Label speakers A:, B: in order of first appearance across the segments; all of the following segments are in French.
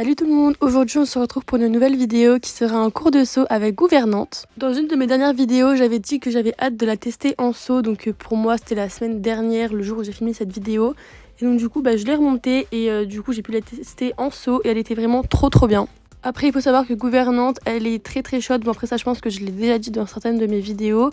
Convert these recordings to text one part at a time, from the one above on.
A: Salut tout le monde, aujourd'hui on se retrouve pour une nouvelle vidéo qui sera un cours de saut avec gouvernante. Dans une de mes dernières vidéos, j'avais dit que j'avais hâte de la tester en saut, donc pour moi c'était la semaine dernière, le jour où j'ai filmé cette vidéo. Et donc du coup je l'ai remontée et du coup j'ai pu la tester en saut et elle était vraiment trop bien. Après il faut savoir que gouvernante elle est très chaude, bon après ça je pense que je l'ai déjà dit dans certaines de mes vidéos.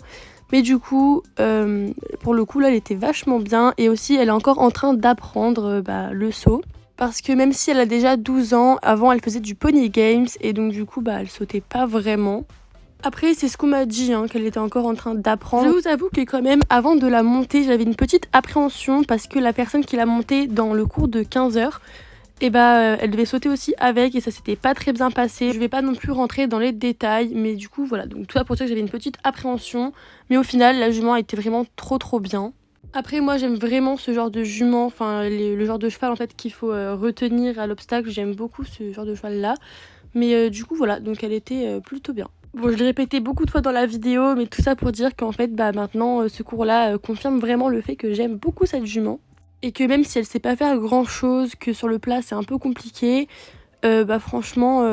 A: Mais du coup, pour le coup là elle était vachement bien et aussi elle est encore en train d'apprendre le saut. Parce que même si elle a déjà 12 ans, avant elle faisait du Pony Games et donc du coup elle sautait pas vraiment. Après c'est ce qu'on m'a dit, qu'elle était encore en train d'apprendre. Je vous avoue que quand même avant de la monter j'avais une petite appréhension parce que la personne qui l'a montée dans le cours de 15 heures, elle devait sauter aussi avec et ça s'était pas très bien passé. Je vais pas non plus rentrer dans les détails mais du coup voilà, donc tout ça pour dire que j'avais une petite appréhension. Mais au final la jument était vraiment trop bien. Après moi j'aime vraiment ce genre de jument, enfin le genre de cheval en fait qu'il faut retenir à l'obstacle, j'aime beaucoup ce genre de cheval là. Mais du coup voilà, donc elle était plutôt bien. Bon je l'ai répété beaucoup de fois dans la vidéo, mais tout ça pour dire qu'en fait maintenant ce cours là confirme vraiment le fait que j'aime beaucoup cette jument. Et que même si elle sait pas faire grand chose, que sur le plat c'est un peu compliqué, franchement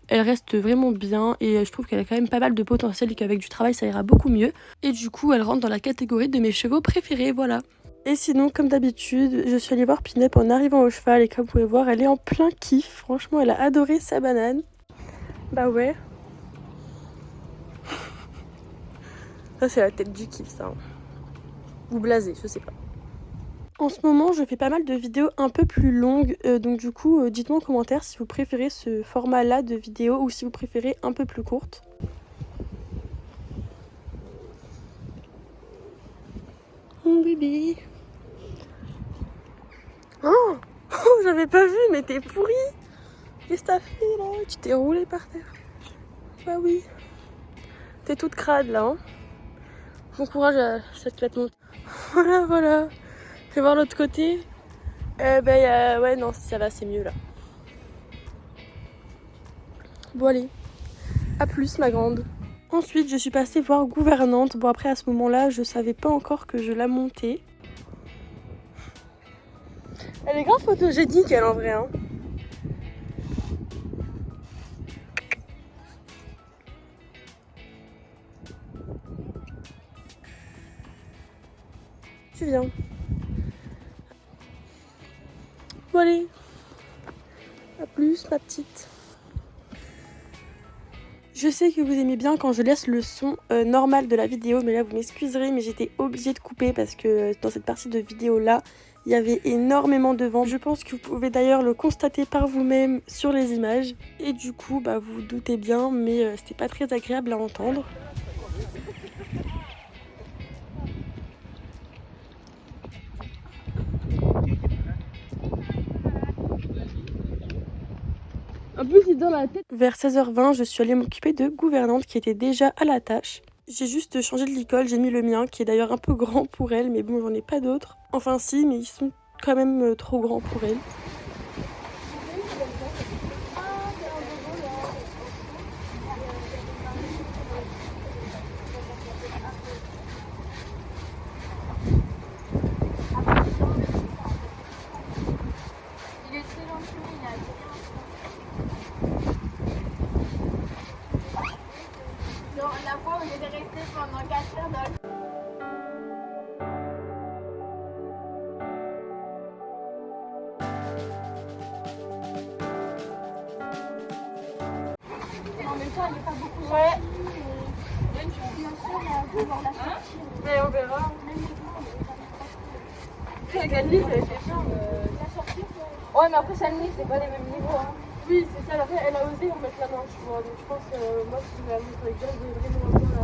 A: elle reste vraiment bien et je trouve qu'elle a quand même pas mal de potentiel et qu'avec du travail ça ira beaucoup mieux. Et du coup elle rentre dans la catégorie de mes chevaux préférés, voilà. Et sinon comme d'habitude je suis allée voir Pinep en arrivant au cheval et comme vous pouvez voir elle est en plein kiff, franchement elle a adoré sa banane. Bah ouais. Ça c'est la tête du kiff ça. Ou blasé, je sais pas. En ce moment, je fais pas mal de vidéos un peu plus longues, donc du coup, dites-moi en commentaire si vous préférez ce format-là de vidéo ou si vous préférez un peu plus courte. Mon bébé. Oh, j'avais pas vu, mais t'es pourri. Qu'est-ce que t'as fait là? Tu t'es roulé par terre. Bah oui. T'es toute crade là. Bon courage à cette monte. Voilà. Fais voir l'autre côté. Ouais, non, ça va, c'est mieux là. Bon, allez. À plus, ma grande. Ensuite, je suis passée voir gouvernante. Bon, après, à ce moment-là, je savais pas encore que je la montais. Elle est grave photogénique, elle, en vrai. Tu viens. Bon, allez. À plus, ma petite. Je sais que vous aimez bien quand je laisse le son normal de la vidéo, mais là vous m'excuserez, mais j'étais obligée de couper parce que dans cette partie de vidéo là, il y avait énormément de vent. Je pense que vous pouvez d'ailleurs le constater par vous-même sur les images. Et du coup, vous vous doutez bien, mais c'était pas très agréable à entendre. En plus, il est dans la tête. Vers 16h20, je suis allée m'occuper de gouvernante qui était déjà à la tâche. J'ai juste changé de licol, j'ai mis le mien qui est d'ailleurs un peu grand pour elle, mais bon, j'en ai pas d'autres. Enfin si, mais ils sont quand même trop grands pour elle.
B: Il est très gentil, il a genre, la fois où il est resté pendant 4 heures dans le... En même temps, il n'est pas beaucoup. Ouais. Bien sûr, on va la sortir.
A: Mais on verra. Gagner, ça avait fait peur.
B: La sortir,
A: Ouais, mais après, Salmi, c'est pas les mêmes niveaux. Oui, c'est ça. Après, elle a osé en mettre la main, tu vois. Donc, je pense, moi, si je la montre avec John, je vais vraiment un peu la.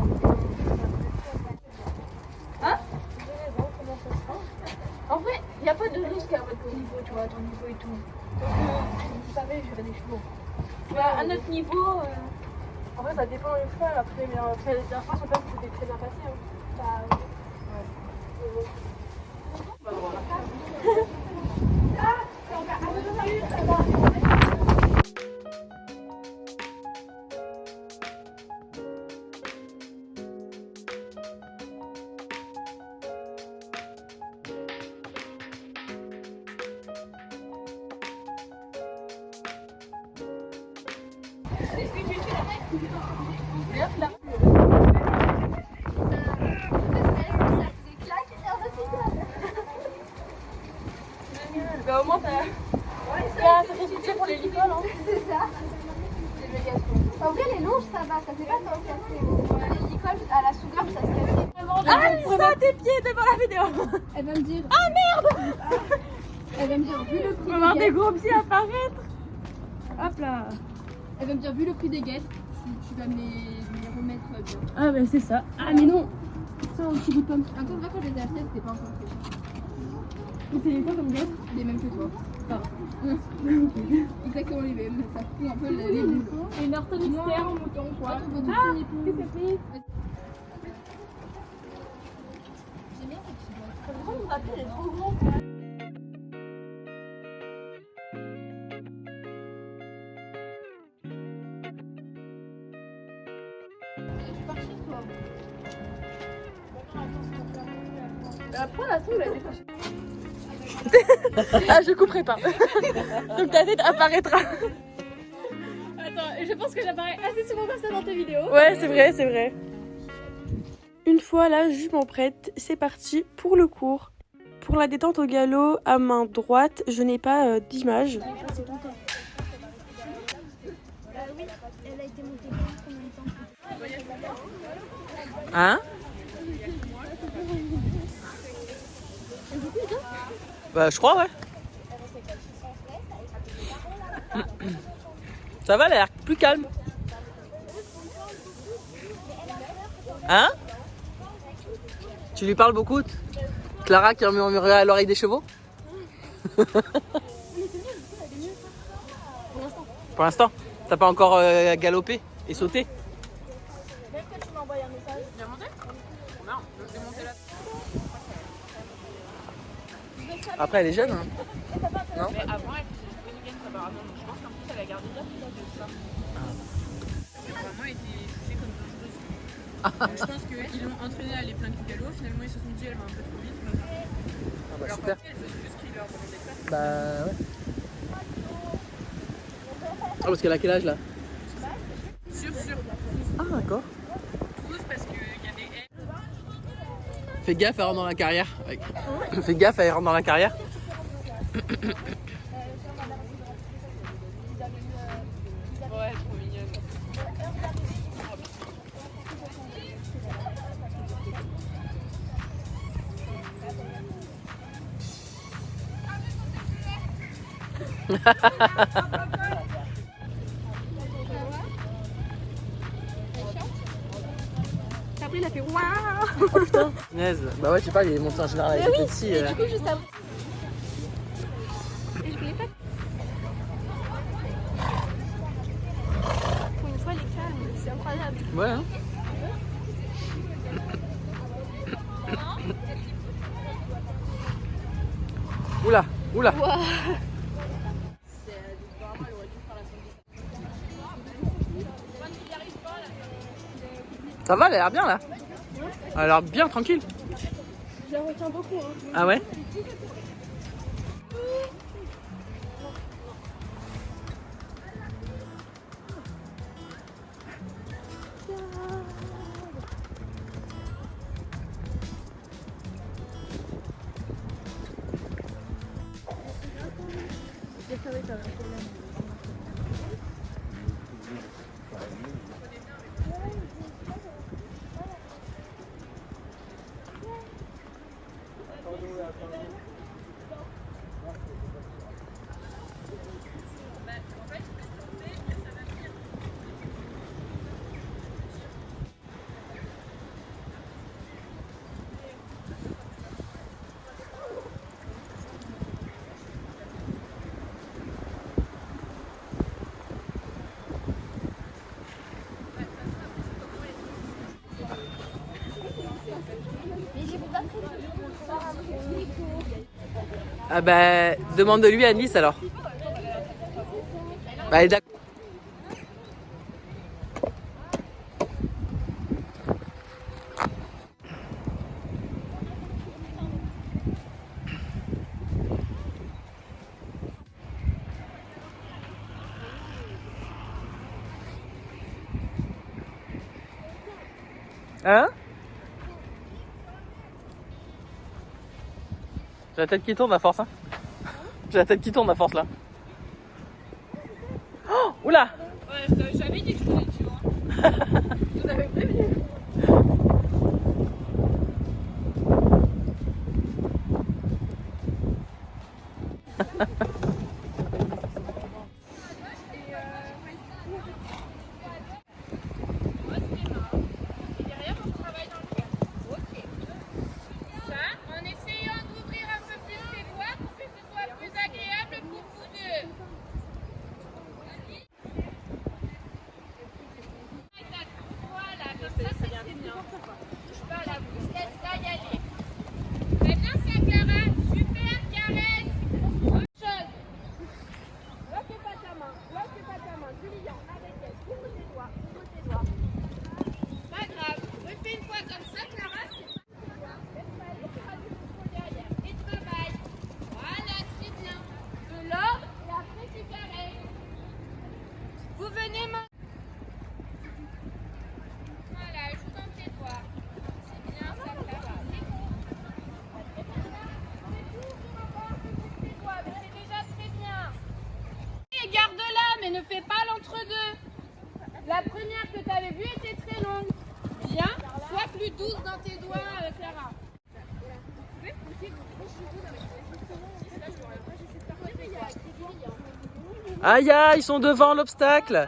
B: Hein?
A: J'ai raison, comment ça se passe?
B: En vrai, il n'y a pas de risque avec ton niveau, tu vois, ton niveau et tout. Donc, vous savez, je des chevaux. Mais à notre niveau,
A: En vrai, ça dépend du cheval. Après, mais après, la dernière fois, son père, c'était très bien passé.
B: bah, Bah au moins t'as... Là, ça fait pitié pour les licoles, hein.
C: C'est ça. C'est le gâteau. En vrai, les longes, ça va, ça fait pas tant casser. Les licoles, à la sous-gorge, ça se casse.
B: Ah, Lisa, tes pieds devant la vidéo.
C: Elle va me dire. Ah merde. Elle va me dire, vu le prix
B: On va voir
C: des
B: des
C: guêtres.
B: gros pieds apparaître. Hop là.
C: Elle va me dire, vu le prix des guêtres, tu vas me les remettre bien.
B: Ah bah c'est ça.
C: Ah mais non. Ça, un petit bout de pomme. Encore, quand je les ai achetés, c'était pas encore fait.
B: C'est quoi comme guêtres?
C: Les mêmes que toi. Exactement les mêmes. Ça fout un peu les boules.
B: Une orthodoxaire en mouton quoi.
C: Ah,
B: Qu'est-ce que c'est pris?
C: J'aime bien ces petits doigts.
B: Pourquoi mon papier est trop gros? Après la soupe, elle a décroché. Ah, je couperai pas. Donc ta tête apparaîtra.
C: Attends, je pense que j'apparais assez souvent comme ça dans tes vidéos.
A: Ouais, c'est vrai, c'est vrai. Une fois la jument prête, c'est parti pour le cours. Pour la détente au galop à main droite, je n'ai pas d'image.
C: Oui, elle a été montée combien de temps?
D: Hein? Bah je crois ouais. Ça va, elle a l'air plus calme. Hein? Tu lui parles beaucoup? Clara qui murmurait à l'oreille des chevaux? Pour l'instant. T'as pas encore galopé et sauté?
B: Même que tu m'as envoyé un message. J'ai monté? Non, je vais monter là.
D: Après elle est jeune hein? Non?
B: Mais avant, elle faisait du week-end apparemment. Donc je pense qu'en plus, elle a gardé bien tout ça. Vraiment, elle était jugée comme dangereuse. Donc, je pense qu'ils l'ont entraînée à aller plein de galop. Finalement, ils se sont dit, elle va un peu trop vite.
D: Ah bah
B: Alors
D: super.
B: qu'en fait, elle faisait juste ce qu'ils leur demandaient de faire.
D: Bah ouais. Ah parce qu'elle a quel âge là?
B: Sûr.
D: Ah d'accord.
B: Tous parce qu'il y a des haies.
D: Fais gaffe, elle rentre dans la carrière. Fais gaffe, elle rentre dans la carrière.
B: Ouais, trop mignonne. Après, il a fait waouh.
D: Punaise. Bah ouais, tu parles, il est monté en général avec les petits.
C: Du coup, juste après. Et je voulais pas. Pour une fois, elle est calme, c'est incroyable.
D: Ouais. Hein. Oula, oula. Ça va, elle a l'air bien là. Elle a l'air bien tranquille.
C: Je la retiens beaucoup. Hein.
D: Ah ouais? Ah bah, demande-lui à Nice alors. Bah, elle est d'accord. Hein? J'ai la tête qui tourne à force, hein. J'ai la tête qui tourne à force, là. Oh, oula!
B: Ouais, j'avais dit que je voulais tuer. Hein. Vous avez prévenu. Ne fais pas l'entre-deux. La première que tu avais vue était très longue. Bien, sois plus douce dans tes doigts, Clara.
D: Aïe aïe, ils sont devant l'obstacle.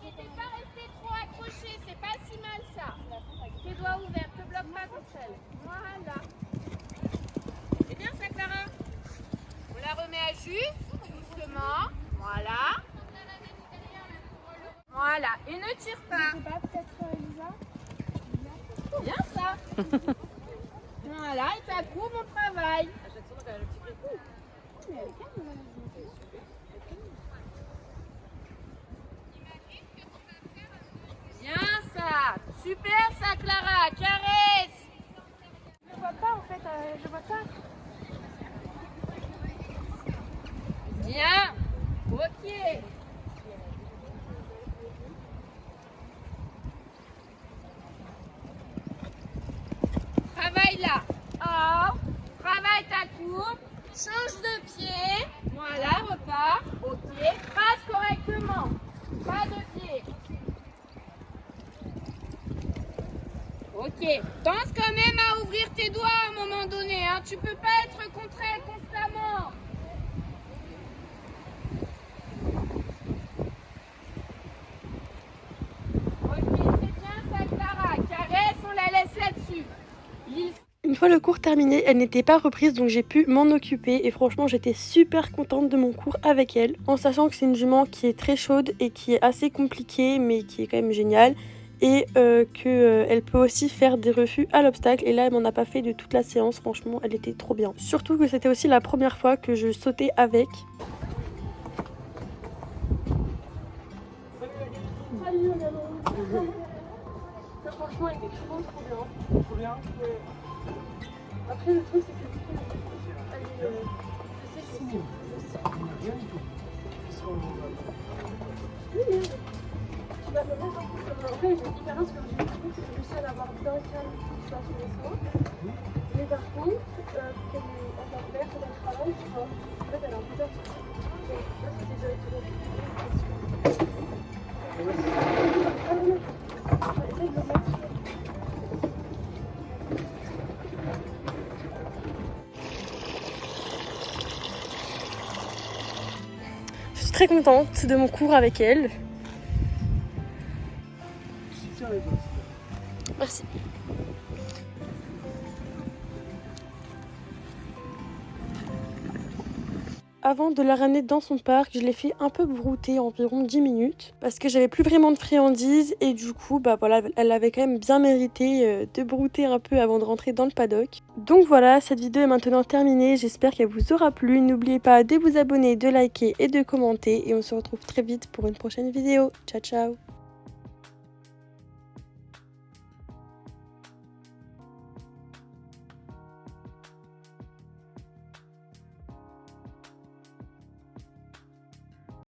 B: N'hésitez pas à rester trop accroché, c'est pas si mal ça. Tes doigts ouverts, te bloque pas contre elle. Voilà. C'est bien ça, Clara. On la remet à juste, doucement. Voilà. Voilà. Et ne tire pas. Bien ça. Voilà. Et t'as coup mon travail. Bien ça. Super ça, Clara. Caresse.
C: Je vois pas en fait, je vois pas.
B: Bien. Ok. Travaille là. Oh. Travaille ta courbe. Change de pied. Voilà, repars. Ok. Trace correctement. Pas de pied. Ok. Pense quand même à ouvrir tes doigts à un moment donné. Hein. Tu peux pas être contre elle constamment.
A: Une fois le cours terminé, elle n'était pas reprise donc j'ai pu m'en occuper et franchement j'étais super contente de mon cours avec elle en sachant que c'est une jument qui est très chaude et qui est assez compliquée mais qui est quand même géniale et qu'elle peut aussi faire des refus à l'obstacle et là elle m'en a pas fait de toute la séance, franchement elle était trop bien. Surtout que c'était aussi la première fois que je sautais avec. Franchement elle était trop bien. Après le truc c'est que du coup, je sais que c'est tu vas me mettre en plus comme après j'ai une différence que j'ai trouvé c'est que je sais d'avoir bien calme tu vois sur les soins. Mais par contre qu'elle va faire le travail tu vois en fait elle a un peu peur sur ça. Donc là c'est déjà Je suis très contente de mon cours avec elle. Merci. Avant de la ramener dans son parc, je l'ai fait un peu brouter environ 10 minutes parce que j'avais plus vraiment de friandises et du coup bah voilà, elle avait quand même bien mérité de brouter un peu avant de rentrer dans le paddock. Donc voilà, cette vidéo est maintenant terminée, j'espère qu'elle vous aura plu. N'oubliez pas de vous abonner, de liker et de commenter et on se retrouve très vite pour une prochaine vidéo. Ciao ciao.